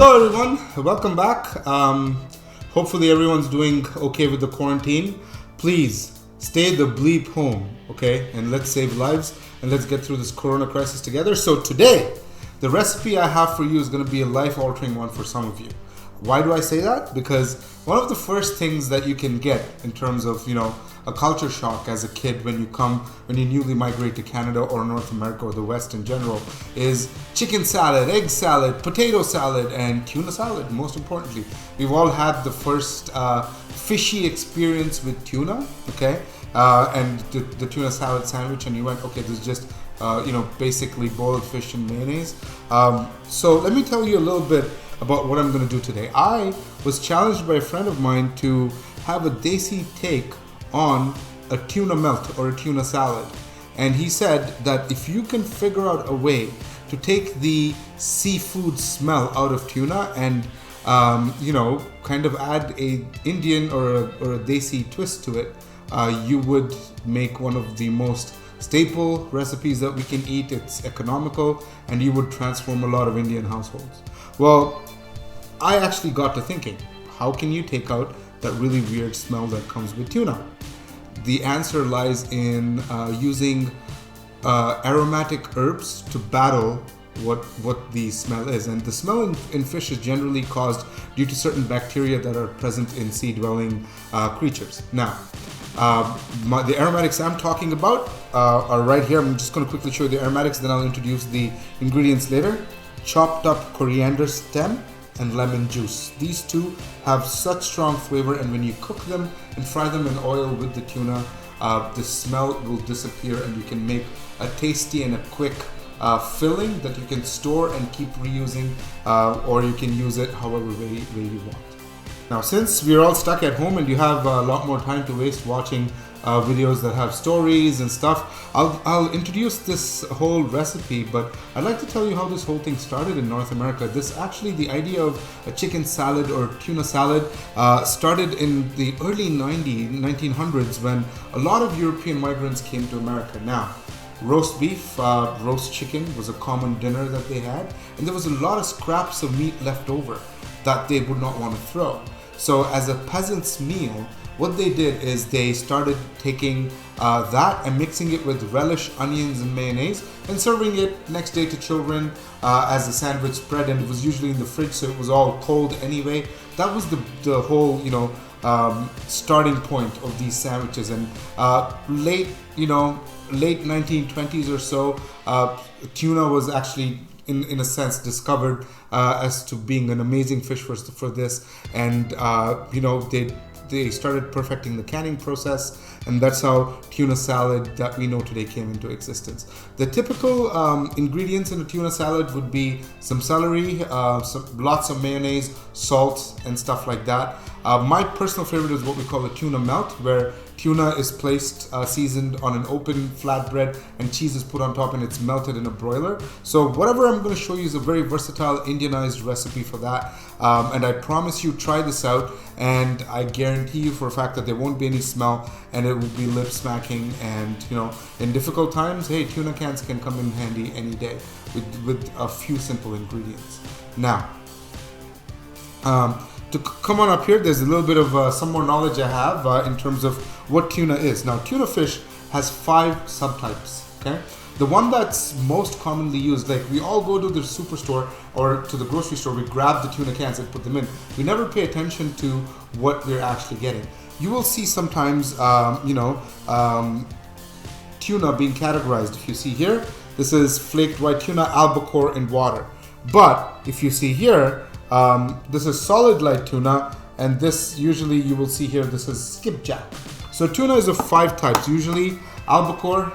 Hello everyone, welcome back. Hopefully everyone's doing okay with the quarantine. Please stay the bleep home, okay? And let's save lives and let's get through this corona crisis together. So today, the recipe I have for you is going to be a life-altering one for some of you. Why do I say that? Because one of the first things that you can get in terms of, a culture shock as a kid when you newly migrate to Canada or North America or the West in general is chicken salad, egg salad, potato salad, and tuna salad, most importantly. We've all had the first fishy experience with tuna, okay? And the tuna salad sandwich, and you went, okay, this is just, basically boiled fish and mayonnaise. So let me tell you a little bit about what I'm going to do today. I was challenged by a friend of mine to have a desi take on a tuna melt or a tuna salad, and he said that if you can figure out a way to take the seafood smell out of tuna and kind of add a Indian or a desi twist to it, you would make one of the most staple recipes that we can eat. It's economical and you would transform a lot of Indian households. Well, I actually got to thinking, how can you take out that really weird smell that comes with tuna? The answer lies in using aromatic herbs to battle what the smell is. And the smell in fish is generally caused due to certain bacteria that are present in sea-dwelling creatures. Now, the aromatics I'm talking about are right here. I'm just going to quickly show you the aromatics, then I'll introduce the ingredients later. Chopped up coriander stem and lemon juice. These two have such strong flavor, and when you cook them and fry them in oil with the tuna, the smell will disappear and you can make a tasty and a quick filling that you can store and keep reusing, or you can use it however way you want. Now, since we're all stuck at home and you have a lot more time to waste watching videos that have stories and stuff, I'll introduce this whole recipe, but I'd like to tell you how this whole thing started in North America. The idea of a chicken salad or tuna salad started in the early 1900s when a lot of European migrants came to America. Now, roast beef, roast chicken was a common dinner that they had, and there was a lot of scraps of meat left over that they would not want to throw. So as a peasant's meal, what they did is they started taking that and mixing it with relish, onions, and mayonnaise and serving it next day to children as a sandwich spread, and it was usually in the fridge, so it was all cold anyway. That was the whole, starting point of these sandwiches. And late 1920s or so, tuna was actually in a sense discovered as to being an amazing fish for this, and they started perfecting the canning process, and that's how tuna salad that we know today came into existence. The typical ingredients in a tuna salad would be some celery, lots of mayonnaise, salt, and stuff like that. My personal favorite is what we call a tuna melt, where tuna is placed seasoned on an open flatbread and cheese is put on top and it's melted in a broiler. So whatever I'm going to show you is a very versatile Indianized recipe for that, and I promise you, try this out and I guarantee you for a fact that there won't be any smell and it will be lip smacking. And in difficult times, hey, tuna cans can come in handy any day with a few simple ingredients. Now, to come on up here, there's a little bit of some more knowledge I have in terms of what tuna is. Now, tuna fish has 5 subtypes, okay? The one that's most commonly used, like we all go to the superstore or to the grocery store, we grab the tuna cans and put them in. We never pay attention to what we're actually getting. You will see sometimes, tuna being categorized. If you see here, this is flaked white tuna, albacore, and water. But if you see here, this is solid light tuna, and this usually you will see here, this is skipjack. So tuna is of 5 types, usually albacore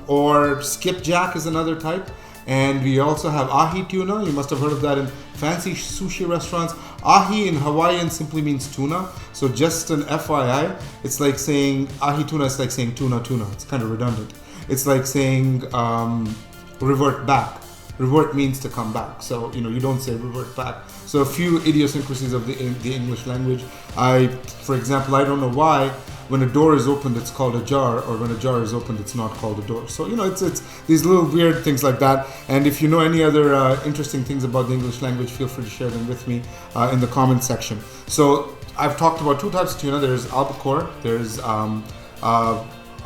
or skipjack is another type. And we also have ahi tuna. You must have heard of that in fancy sushi restaurants. Ahi in Hawaiian simply means tuna. So just an FYI, it's like saying ahi tuna, it's like saying tuna. It's kind of redundant. It's like saying revert back. Revert means to come back. So, you don't say revert back. So a few idiosyncrasies of the English language. For example, I don't know why when a door is opened it's called a jar, or when a jar is opened it's not called a door. So, it's these little weird things like that. And if you know any other interesting things about the English language, feel free to share them with me in the comment section. So I've talked about two types of tuna. There's albacore, there's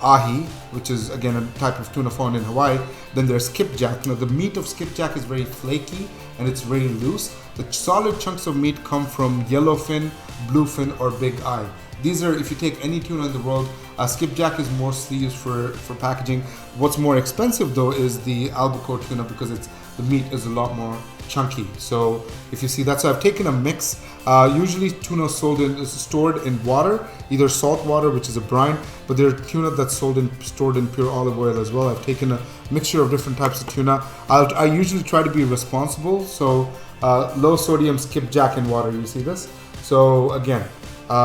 ahi, which is again a type of tuna found in Hawaii. Then there's skipjack. Now the meat of skipjack is very flaky and it's very loose. The solid chunks of meat come from yellowfin, bluefin, or big eye. These are, if you take any tuna in the world, skipjack is mostly used for packaging. What's more expensive though is the albacore tuna, because the meat is a lot more chunky. So if you see that, so I've taken a mix. Usually tuna is stored in water, either salt water, which is a brine, but there's tuna that's stored in pure olive oil as well. I've taken a mixture of different types of tuna. I usually try to be responsible, so low sodium skipjack in water. You see this? So again,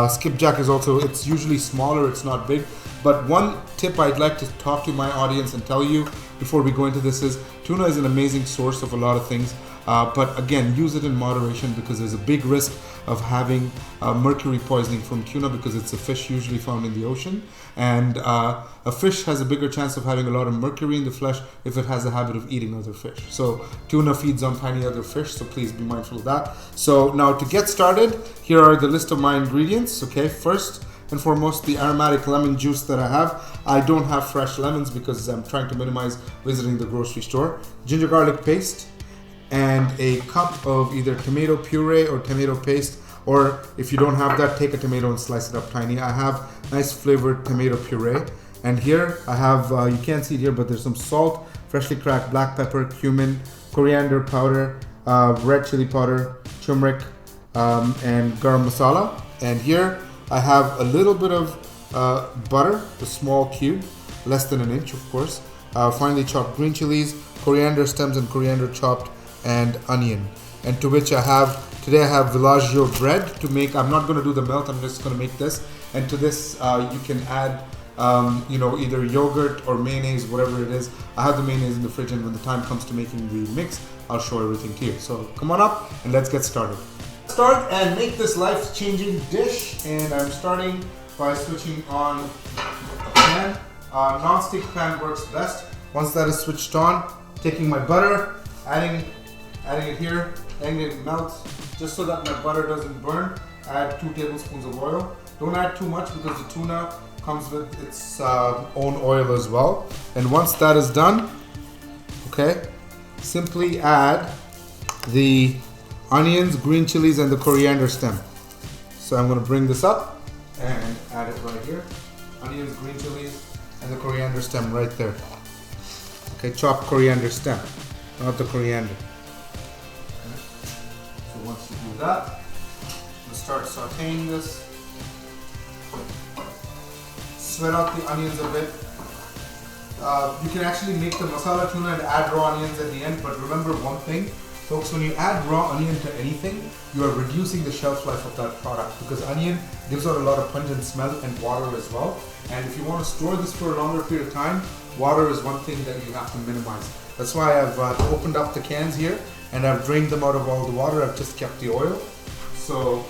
skipjack is also, it's usually smaller, it's not big. But one tip I'd like to talk to my audience and tell you before we go into this is, tuna is an amazing source of a lot of things. But again, use it in moderation, because there's a big risk of having mercury poisoning from tuna, because it's a fish usually found in the ocean. And a fish has a bigger chance of having a lot of mercury in the flesh if it has a habit of eating other fish. So tuna feeds on tiny other fish, so please be mindful of that. So now to get started, here are the list of my ingredients. Okay, first and foremost, the aromatic lemon juice that I have. I don't have fresh lemons because I'm trying to minimize visiting the grocery store. Ginger garlic paste, and a cup of either tomato puree or tomato paste, or if you don't have that, take a tomato and slice it up tiny. I have nice flavored tomato puree, and here I have, you can't see it here, but there's some salt, freshly cracked black pepper, cumin, coriander powder, red chili powder, turmeric, and garam masala. And here I have a little bit of butter, a small cube, less than an inch of course, finely chopped green chilies, coriander stems and coriander chopped, and onion. And to which today I have villaggio bread to make. I'm not going to do the melt, I'm just going to make this. And to this you can add either yogurt or mayonnaise, whatever it is. I have the mayonnaise in the fridge, and when the time comes to making the mix, I'll show everything to you. So come on up and let's get started. Start and make this life-changing dish, and I'm starting by switching on a pan. Non-stick pan works best. Once that is switched on, taking my butter, adding it here, letting it melt, just so that my butter doesn't burn. Add 2 tablespoons of oil. Don't add too much because the tuna comes with its own oil as well. And once that is done, okay, simply add the onions, green chilies, and the coriander stem. So I'm going to bring this up and add it right here. Onions, green chilies, and the coriander stem right there. Okay, chopped coriander stem, not the coriander. Okay. So once you do that, we'll start sauteing this. Sweat out the onions a bit. You can actually make the masala tuna and add raw onions at the end, but remember one thing, folks, when you add raw onion to anything, you are reducing the shelf life of that product, because onion gives out a lot of pungent smell and water as well. And if you want to store this for a longer period of time, water is one thing that you have to minimize. That's why I've opened up the cans here and I've drained them out of all the water. I've just kept the oil. So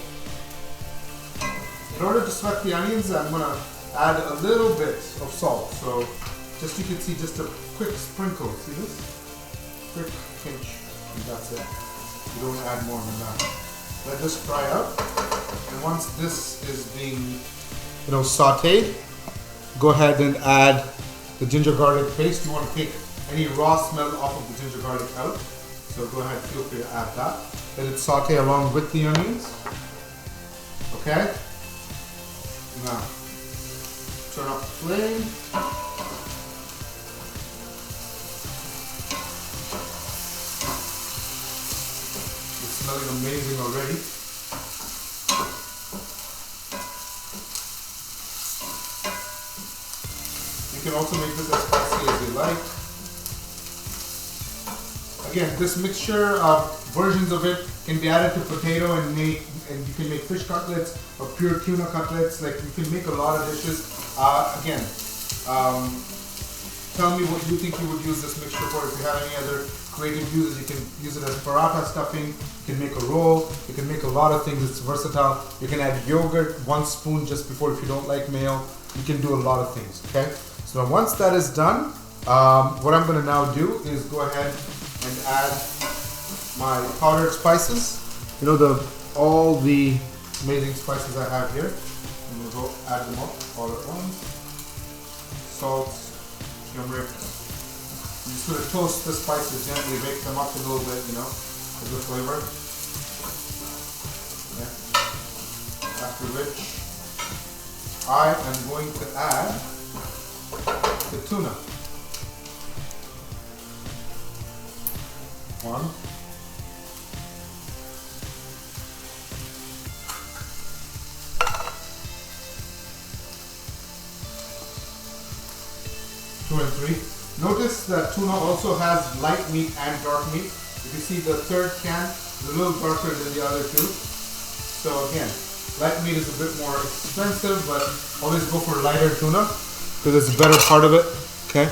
in order to sweat the onions, I'm going to add a little bit of salt. So just, you can see, just a quick sprinkle. See this? Quick pinch. And that's it. You don't add more than that. Let this fry up. And once this is being, sauteed, go ahead and add the ginger garlic paste. You want to take any raw smell off of the ginger garlic out. So go ahead, feel free to add that. Let it saute along with the onions. Okay? Now, turn up the flame. It's smelling amazing already. You can also make this as spicy as you like. Again, this mixture of versions of it can be added to potato and you can make fish cutlets or pure tuna cutlets. Like, you can make a lot of dishes. Tell me what you think you would use this mixture for. If you have any other creative uses, you can use it as paratha stuffing, you can make a roll, you can make a lot of things. It's versatile. You can add yogurt, 1 spoon just before if you don't like mayo. You can do a lot of things, okay? So once that is done, what I'm gonna now do is go ahead and add my powdered spices. You know, all the amazing spices I have here. I'm gonna go add them up all at once. Salt, turmeric. I'm just going to toast the spices gently, bake them up a little bit, you know, for the flavor. Okay. After which, I am going to add the tuna. 1. 2 and 3. Notice that tuna also has light meat and dark meat. If you see the third can, it's a little darker than the other two. So again, light meat is a bit more expensive, but always go for lighter tuna because it's a better part of it. Okay,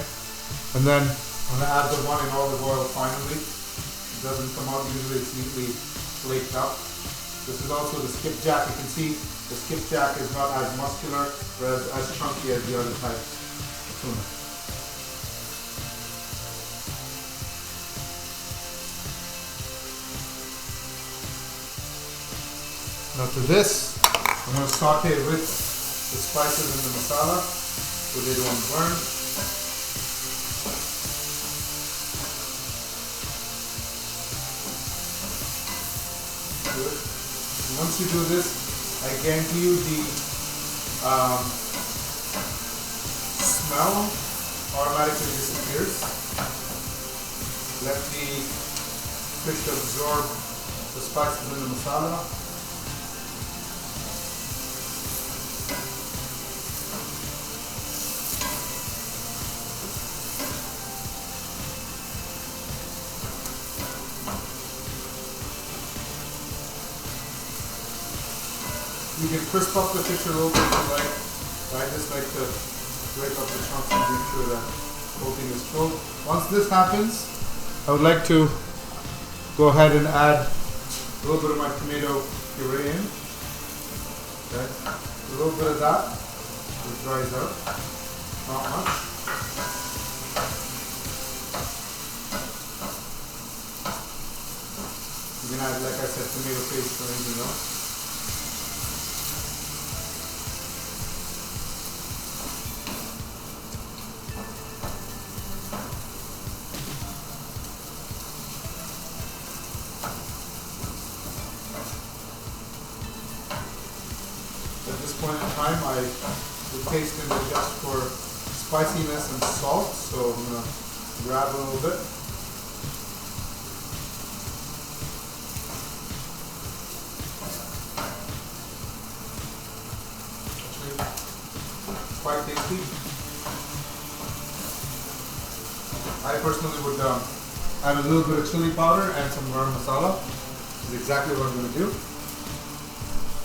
and then I'm gonna add the one in olive oil finally. It doesn't come out usually; it's neatly flaked up. This is also the skipjack. You can see the skipjack is not as muscular or as chunky as the other type of tuna. Now to this, I'm going to saute it with the spices and the masala so they don't burn. Good. And once you do this, I guarantee you the smell automatically disappears. Let the fish absorb the spices and the masala. You can crisp up the fish a little bit if you like. I just like to break up the chunks and make sure that the whole thing is cooked. Once this happens, I would like to go ahead and add a little bit of my tomato puree in. Okay. A little bit of that. It dries out. Not much. You can add, like I said, tomato paste or anything else. At this point in time, I will taste and adjust for spiciness and salt, so I'm going to grab a little bit. Actually, it's quite tasty. I personally would add a little bit of chili powder and some garam masala. This is exactly what I'm going to do.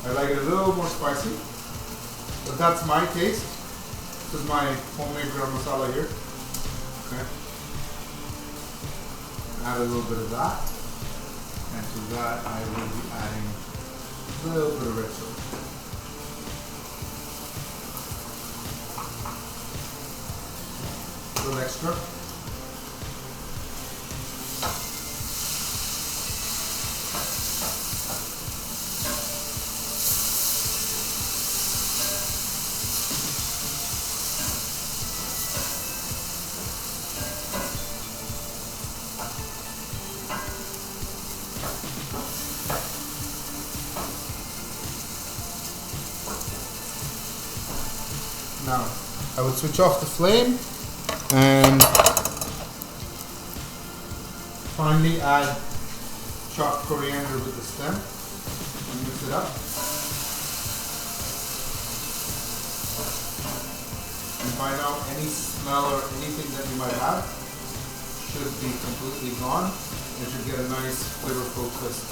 I like it a little more spicy, but that's my taste. This is my homemade garam masala here. Okay. Add a little bit of that, and to that I will be adding a little bit of red chili. A little extra. Now, I would switch off the flame and finally add chopped coriander with the stem and mix it up. And by now, any smell or anything that you might have should be completely gone. It should get a nice flavorful twist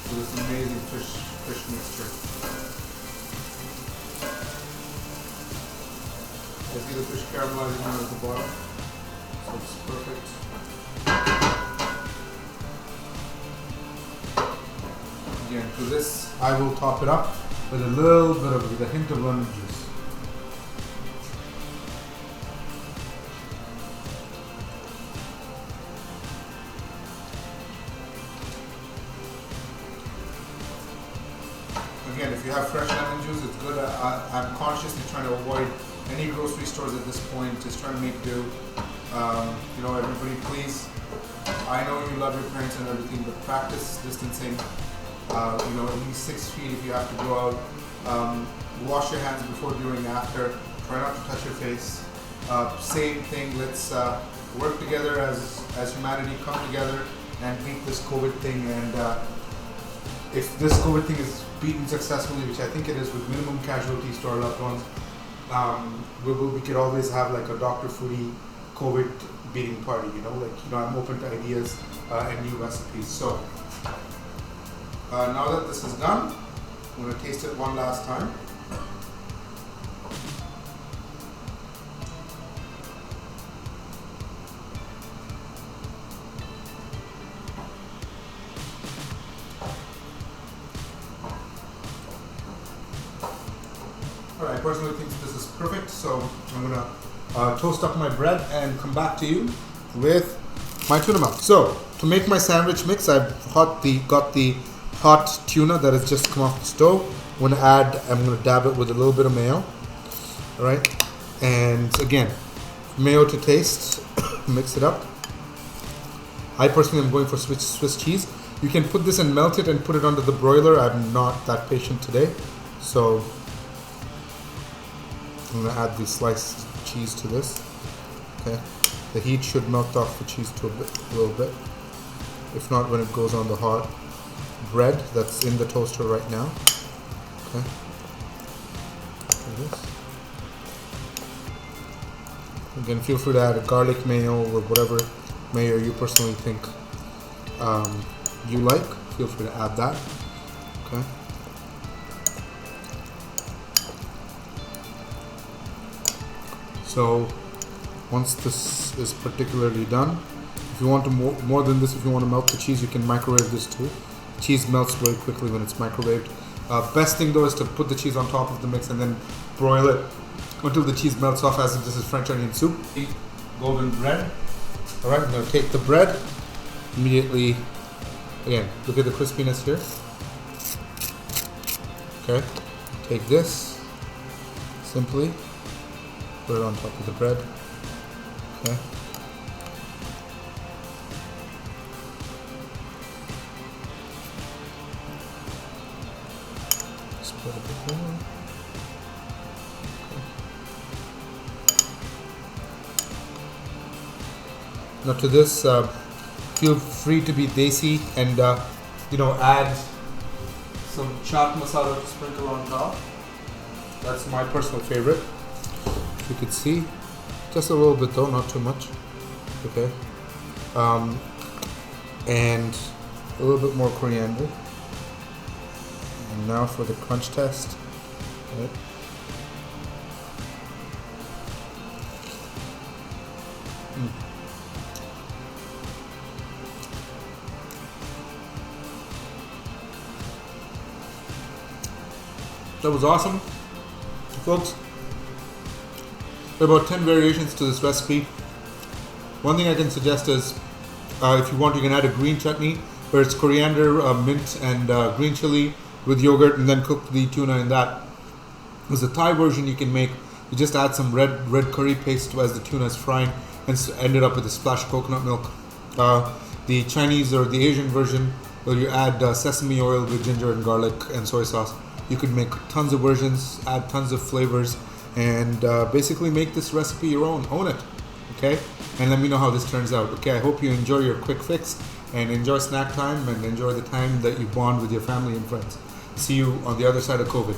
to this amazing fish mixture. see the fish caramelizing out at the bottom, so it's perfect. Again, to this I will top it up with a little bit of, with a hint of lemon juice. Again, if you have fresh lemon juice, it's good. I'm consciously trying to avoid any grocery stores at this point, just trying to make do. You know, everybody please, I know you love your parents and everything, but practice distancing. You know, at least 6 feet if you have to go out. Wash your hands before, during, after. Try not to touch your face. Same thing, let's work together as humanity, come together and beat this COVID thing. And if this COVID thing is beaten successfully, which I think it is, with minimum casualties to our loved ones, we could always have like a Dr. Foodie COVID beating party, you know, like, you know, I'm open to ideas and new recipes. So now that this is done, I'm going to taste it one last time. I personally think this is perfect, so I'm gonna toast up my bread and come back to you with my tuna melt. So to make my sandwich mix, I've got the hot tuna that has just come off the stove. I'm gonna dab it with a little bit of mayo. All right, and again, mayo to taste. Mix it up. I personally am going for Swiss cheese. You can put this and melt it and put it under the broiler. I'm not that patient today, so I'm going to add the sliced cheese to this. Okay, the heat should melt off the cheese to a little bit. If not, when it goes on the hot bread that's in the toaster right now. Okay, like this. Again, feel free to add a garlic mayo or whatever mayo you personally think you like. Feel free to add that. Okay. So once this is particularly done, if you want to more than this, if you want to melt the cheese, you can microwave this too. Cheese melts very quickly when it's microwaved. Best thing though is to put the cheese on top of the mix and then broil it until the cheese melts off, as if this is French onion soup. Golden bread. All right, I'm going to take the bread immediately. Again, look at the crispiness here. Okay, take this, simply put it on top of the bread. Okay. Spread a bit more. Okay. Now to this, feel free to be desi and you know, add some chaat masala to sprinkle on top. That's my personal favorite. If you could see, just a little bit though, not too much. Okay, and a little bit more coriander. And now for the crunch test. Right. That was awesome, folks. There are about 10 variations to this recipe. One thing I can suggest is, if you want, you can add a green chutney where it's coriander, mint, and green chili with yogurt, and then cook the tuna in that. There's a Thai version you can make. You just add some red curry paste as the tuna is frying, and end it up with a splash of coconut milk. The Chinese or the Asian version, where you add sesame oil with ginger and garlic and soy sauce. You could make tons of versions, add tons of flavors, and basically make this recipe your own. Own it, okay? And let me know how this turns out. Okay, I hope you enjoy your quick fix and enjoy snack time and enjoy the time that you bond with your family and friends. See you on the other side of COVID.